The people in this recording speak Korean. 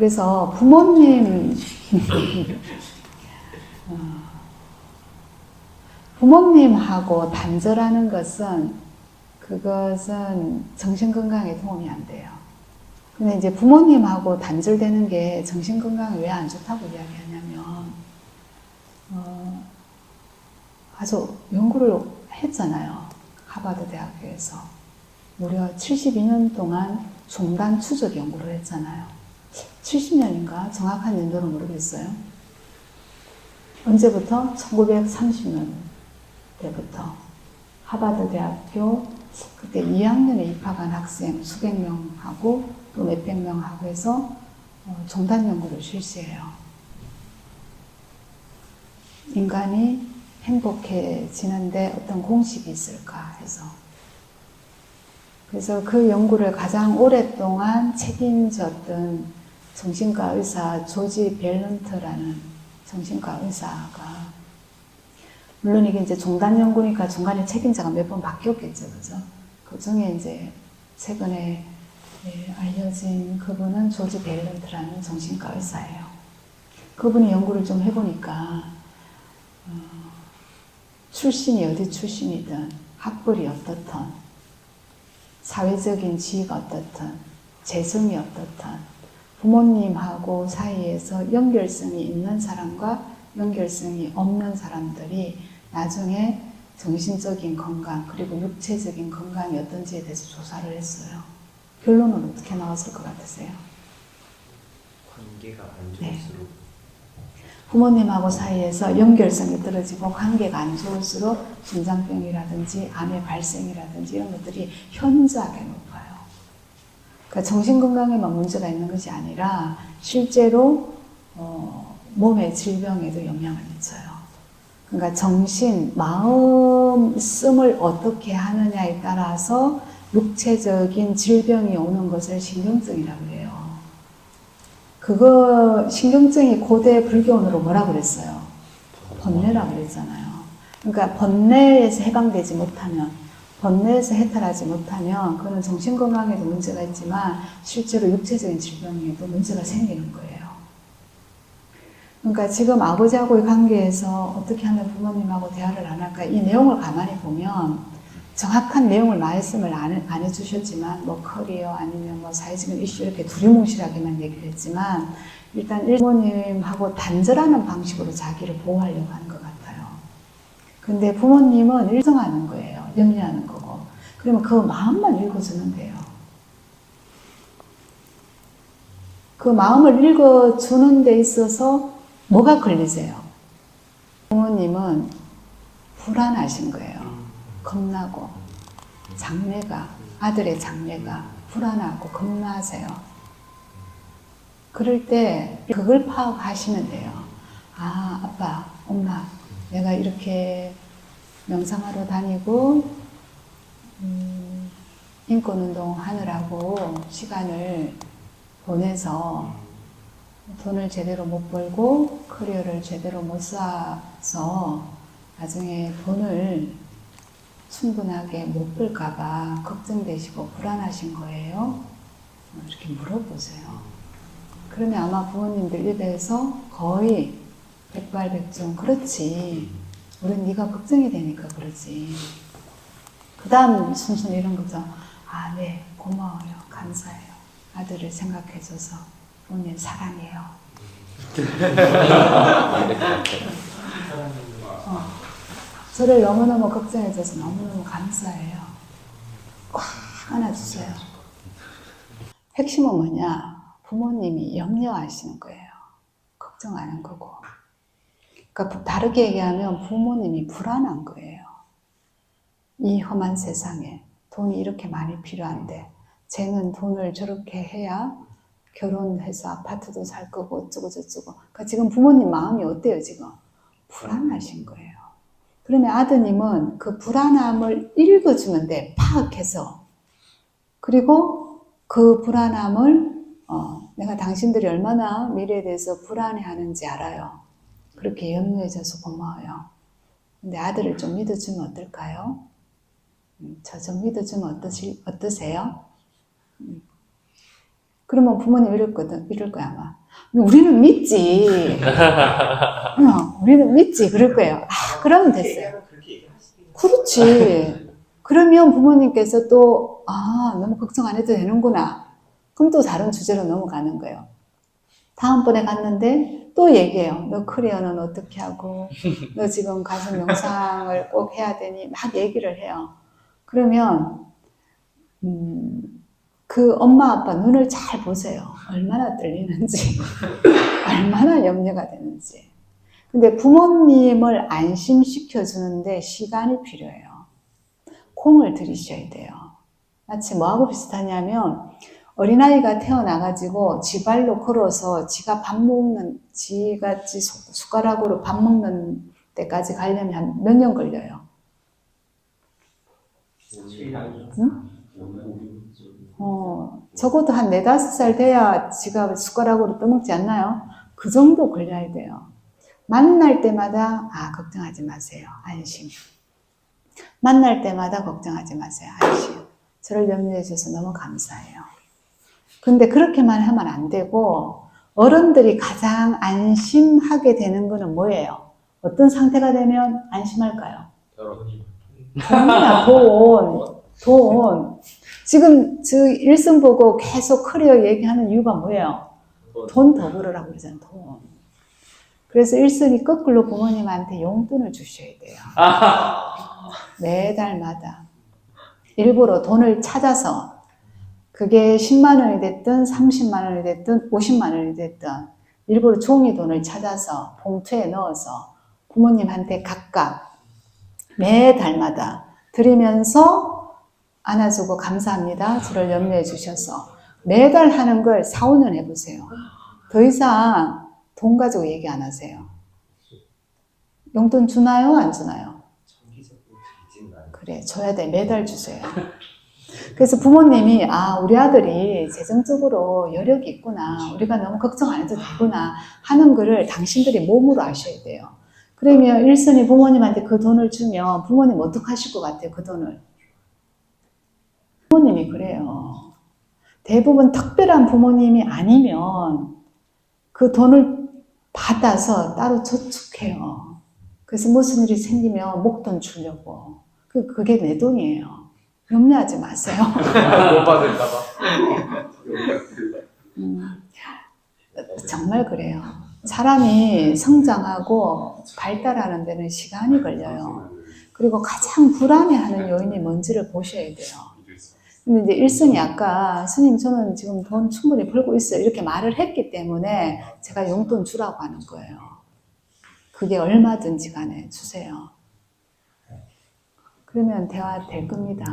그래서 부모님 부모님하고 단절하는 것은 그것은 정신건강에 도움이 안 돼요. 근데 이제 부모님하고 단절되는 게 정신건강에 왜 안 좋다고 이야기하냐면 아주 연구를 했잖아요. 하버드 대학교에서 무려 72년 동안 종단 추적 연구를 했잖아요. 70년인가 정확한 연도는 모르겠어요. 언제부터? 1930년 때부터 하버드 대학교 그때 2학년에 입학한 학생 수백 명하고 또 몇백 명하고 해서 종단 연구를 실시해요. 인간이 행복해지는데 어떤 공식이 있을까 해서. 그래서 그 연구를 가장 오랫동안 책임졌던 정신과 의사 조지 벨런트라는 정신과 의사가, 물론 이게 이제 종단 연구니까 중간에 책임자가 몇 번 바뀌었겠죠, 그죠? 그 중에 이제 최근에 알려진 그분은 조지 벨런트라는 정신과 의사예요. 그분이 연구를 좀 해보니까 출신이 어디 출신이든 학벌이 어떻든 사회적인 지위가 어떻든 재성이 어떻든 부모님하고 사이에서 연결성이 있는 사람과 연결성이 없는 사람들이 나중에 정신적인 건강 그리고 육체적인 건강이 어떤지에 대해서 조사를 했어요. 결론은 어떻게 나왔을 것 같으세요? 관계가 안 좋을수록 부모님하고 사이에서 연결성이 떨어지고 관계가 안 좋을수록 심장병이라든지 암의 발생이라든지 이런 것들이 현저하게 높아요. 그러니까 정신건강에만 문제가 있는 것이 아니라 실제로 몸의 질병에도 영향을 미쳐요. 그러니까 정신, 마음 쓰임을 어떻게 하느냐에 따라서 육체적인 질병이 오는 것을 신경증이라고 해요. 그거 신경증이 고대 불교원으로 뭐라 그랬어요? 번뇌라고 그랬잖아요. 그러니까 번뇌에서 해방되지 못하면, 번뇌에서 해탈하지 못하면 그거는 정신건강에도 문제가 있지만 실제로 육체적인 질병에도 문제가 생기는 거예요. 그러니까 지금 아버지하고의 관계에서 어떻게 하면 부모님하고 대화를 안 할까? 이 내용을 가만히 보면 정확한 내용을 말씀을 안 해주셨지만 뭐 커리어 아니면 뭐 사회적인 이슈 이렇게 두리뭉실하게만 얘기를 했지만 일단 부모님하고 단절하는 방식으로 자기를 보호하려고 하는 것 같아요. 근데 부모님은 일정하는 거예요. 염려하는 거고. 그러면 그 마음만 읽어주면 돼요. 그 마음을 읽어주는 데 있어서 뭐가 걸리세요? 부모님은 불안하신 거예요. 겁나고 장래가, 아들의 장래가 불안하고 겁나세요. 그럴 때 그걸 파악하시면 돼요. 아, 아빠, 엄마, 내가 이렇게 명상하러 다니고 인권운동 하느라고 시간을 보내서 돈을 제대로 못 벌고 커리어를 제대로 못 쌓아서 나중에 돈을 충분하게 못 벌까봐 걱정되시고 불안하신 거예요? 이렇게 물어보세요. 그러면 아마 부모님들 입에서 거의 백발백중 그렇지. 우린 네가 걱정이 되니까 그러지. 그 다음 순서는 이런 거죠. 아, 네, 고마워요. 감사해요. 아들을 생각해줘서 부모님 사랑해요. 저를 너무너무 걱정해줘서 너무너무 감사해요. 꽉 안아주세요. 핵심은 뭐냐? 부모님이 염려하시는 거예요. 걱정 안 한 거고. 그러니까 다르게 얘기하면 부모님이 불안한 거예요. 이 험한 세상에 돈이 이렇게 많이 필요한데 쟤는 돈을 저렇게 해야 결혼해서 아파트도 살 거고 어쩌고 저쩌고. 그러니까 지금 부모님 마음이 어때요 지금? 불안하신 거예요. 그러면 아드님은 그 불안함을 읽어주면 돼. 파악해서. 그리고 그 불안함을 내가 당신들이 얼마나 미래에 대해서 불안해하는지 알아요. 그렇게 염려해줘서 고마워요. 근데 아들을 좀 믿어주면 어떨까요? 저 좀 믿어주면 어떠세요? 그러면 부모님 이럴 거야, 아마. 우리는 믿지. 우리는 믿지. 그럴 거예요. 아, 그러면 됐어요. 그렇지. 그러면 부모님께서 또, 너무 걱정 안 해도 되는구나. 그럼 또 다른 주제로 넘어가는 거예요. 다음번에 갔는데 또 얘기해요. 너 커리어는 어떻게 하고, 너 지금 가서 명상을 꼭 해야 되니, 막 얘기를 해요. 그러면, 그 엄마 아빠 눈을 잘 보세요. 얼마나 떨리는지, 얼마나 염려가 되는지. 근데 부모님을 안심시켜주는데 시간이 필요해요. 공을 들이셔야 돼요. 마치 뭐하고 비슷하냐면 어린아이가 태어나가지고 지 발로 걸어서 지가 숟가락으로 밥 먹는 때까지 가려면 한 몇 년 걸려요? 응? 적어도 한 4, 5살 돼야 지가 숟가락으로 떠먹지 않나요? 그 정도 걸려야 돼요. 만날 때마다 걱정하지 마세요. 안심. 만날 때마다 걱정하지 마세요. 안심. 저를 염려해 주셔서 너무 감사해요. 근데 그렇게만 하면 안 되고 어른들이 가장 안심하게 되는 거는 뭐예요? 어떤 상태가 되면 안심할까요? 돈이야, 돈. 지금 저 일승 보고 계속 커리어 얘기하는 이유가 뭐예요? 돈 더 벌으라고 그러잖아요. 돈. 그래서 일승이 거꾸로 부모님한테 용돈을 주셔야 돼요. 매달마다. 일부러 돈을 찾아서 그게 10만 원이 됐든 30만 원이 됐든 50만 원이 됐든 일부러 종이 돈을 찾아서 봉투에 넣어서 부모님한테 각각 매달마다 드리면서 안아주고 감사합니다. 저를 염려해 주셔서 매달 하는 걸 4, 5년 해보세요. 더 이상 돈 가지고 얘기 안 하세요. 용돈 주나요? 안 주나요? 그래, 줘야 돼. 매달 주세요. 그래서 부모님이 우리 아들이 재정적으로 여력이 있구나, 우리가 너무 걱정 안 해도 되구나 하는 거를 당신들이 몸으로 아셔야 돼요. 그러면 일선이 부모님한테 그 돈을 주면 부모님 어떡하실 것 같아요? 그 돈을 부모님이 그래요. 대부분 특별한 부모님이 아니면 그 돈을 받아서 따로 저축해요. 그래서 무슨 일이 생기면 목돈 주려고. 그게 내 돈이에요. 염려하지 마세요. 못 받을까봐. 정말 그래요. 사람이 성장하고 발달하는 데는 시간이 걸려요. 그리고 가장 불안해하는 요인이 뭔지를 보셔야 돼요. 근데 이제 일승이 아까 스님 저는 지금 돈 충분히 벌고 있어요 이렇게 말을 했기 때문에 제가 용돈 주라고 하는 거예요. 그게 얼마든지 간에 주세요. 그러면 대화 될 겁니다.